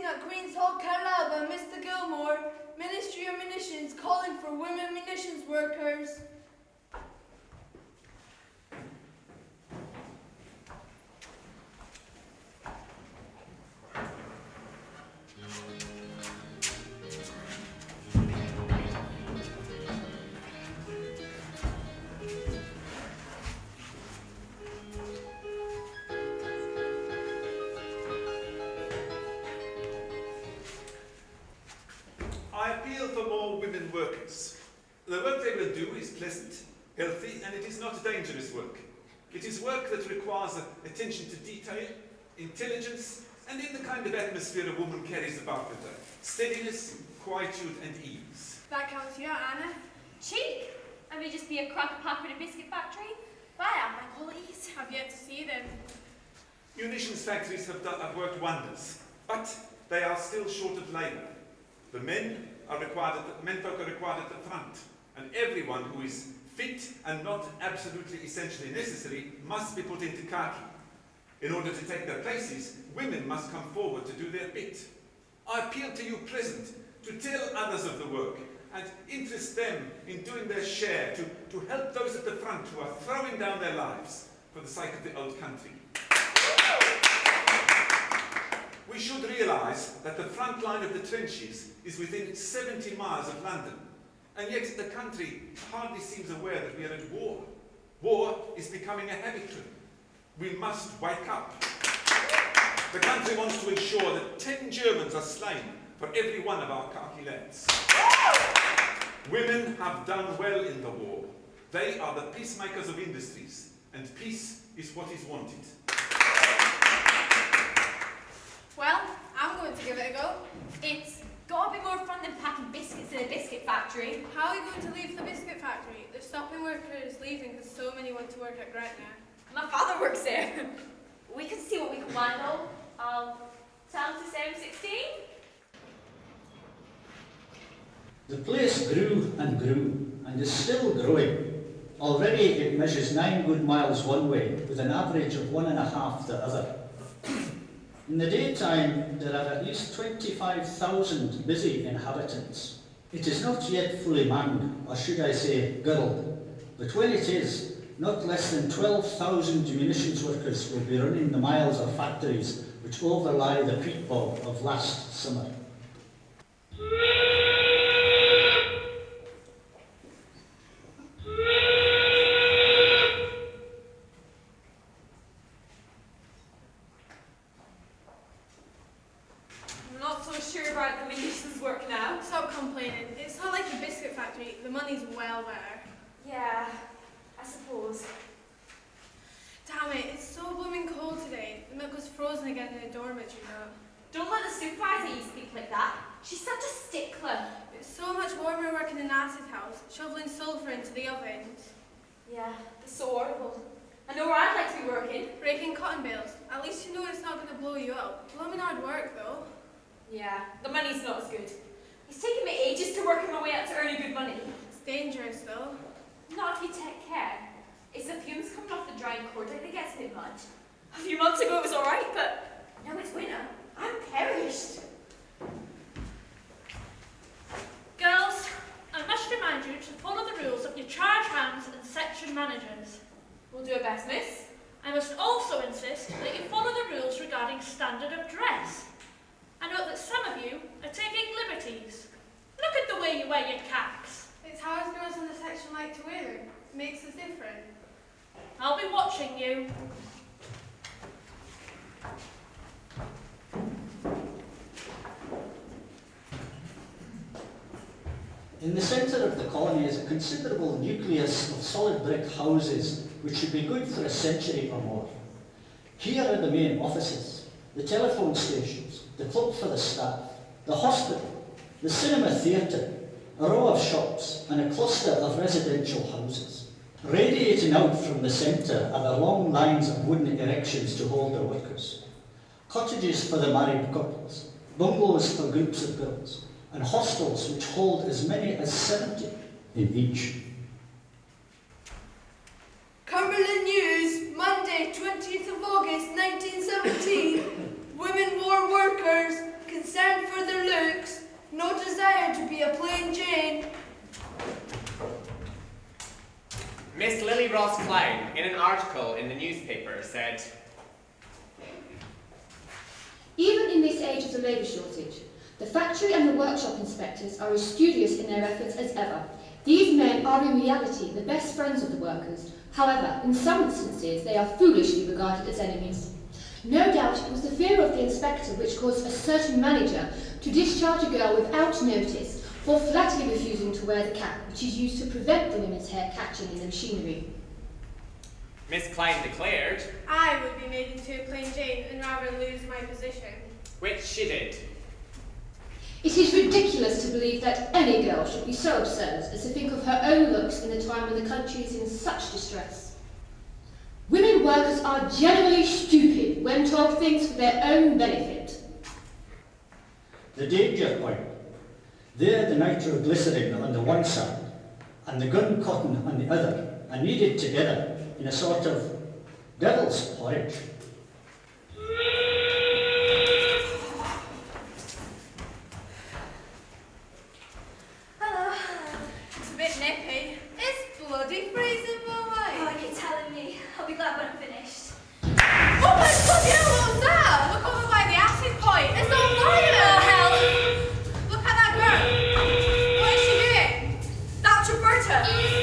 meeting at Queen's Hall, Carlisle by Mr. Gilmore, Ministry of Munitions, calling for women munitions workers. I appeal for more women workers. The work they will do is pleasant, healthy, and it is not dangerous work. It is work that requires attention to detail, intelligence, and in the kind of atmosphere a woman carries about with her. Steadiness, quietude, and ease. That counts you out, Anna. Cheek! I may just be a cracker packer in a biscuit factory, but I have my qualities. Have yet to see them. Munitions factories have worked wonders, but they are still short of labour. The menfolk are required at the front, and everyone who is fit and not absolutely essentially necessary must be put into khaki. In order to take their places, women must come forward to do their bit. I appeal to you present to tell others of the work and interest them in doing their share to help those at the front who are throwing down their lives for the sake of the old country. We should realise that the front line of the trenches is within 70 miles of London, and yet the country hardly seems aware that we are at war. War is becoming a habitude. We must wake up. The country wants to ensure that 10 Germans are slain for every one of our khaki lads. Women have done well in the war. They are the peacemakers of industries, and peace is what is wanted. Well, I'm going to give it a go. It's gotta be more fun than packing biscuits in a biscuit factory. How are you going to leave the biscuit factory? They're stopping workers leaving because so many want to work at Gretna. My father works there. We can see what we can handle. I'll tell him to say I'm 16. The place grew and is still growing. Already it measures 9 good miles one way, with an average of 1.5 the other. In the daytime, there are at least 25,000 busy inhabitants. It is not yet fully manned, or should I say, girdled, but when it is, not less than 12,000 munitions workers will be running the miles of factories which overlie the peat bog of last summer. Stop complaining. It's not like a biscuit factory. The money's well better. Yeah, I suppose. Damn it, it's so blooming cold today. The milk was frozen again in the dormitory, Don't let the supervisor you speak like that. She's such a stickler. It's so much warmer working in Nat's house, shoveling sulphur into the ovens. Yeah, it's so horrible. I know where I'd like to be working. Breaking cotton bales. At least you know it's not going to blow you up. Blooming hard work, though. Yeah, the money's not as good. It's taken me ages to work my way up to earning good money. It's dangerous, though. Not if you take care. It's the fumes coming off the drying cordial that gets a bit much. A few months ago it was alright, but now it's winter. I'm perished. Girls, I must remind you to follow the rules of your charge hands and section managers. We'll do our best, miss. I must also insist that you follow the rules regarding standard of dress. I note that some of you are taking liberties. Look at the way you wear your caps. It's how us girls in the section like to wear them. It makes us different. I'll be watching you. In the centre of the colony is a considerable nucleus of solid brick houses which should be good for a century or more. Here are the main offices, the telephone stations, the club for the staff, the hospital, the cinema theatre, a row of shops and a cluster of residential houses. Radiating out from the centre are the long lines of wooden erections to hold their workers, cottages for the married couples, bungalows for groups of girls, and hostels which hold as many as 70 in each. Cumberland News, Monday, 20th of August, 1917. Women war workers can concern for their looks, no desire to be a plain Jane. Miss Lily Ross Clown, in an article in the newspaper, said, Even in this age of the labour shortage, the factory and the workshop inspectors are as studious in their efforts as ever. These men are in reality the best friends of the workers. However, in some instances, they are foolishly regarded as enemies. No doubt it was the fear of the inspector which caused a certain manager to discharge a girl without notice for flatly refusing to wear the cap which is used to prevent the women's hair catching in the machinery. Miss Clown declared, I would be made into a plain Jane and rather lose my position. which she did. It is ridiculous to believe that any girl should be so absurd as to think of her own looks in the time when the country is in such distress. Women workers are generally stupid when told things for their own benefit. The danger point. There the nitroglycerin on the one side and the gun cotton on the other are kneaded together in a sort of devil's porridge. Hello. It's a bit nippy. It's bloody freezing, Oh, boy. you're telling me. I'll be glad when I'm finished. Oh my God, yeah, what was that? Look over by the acid point. It's on fire. Oh, hell. Look at that girl. What is she doing? That's Roberta.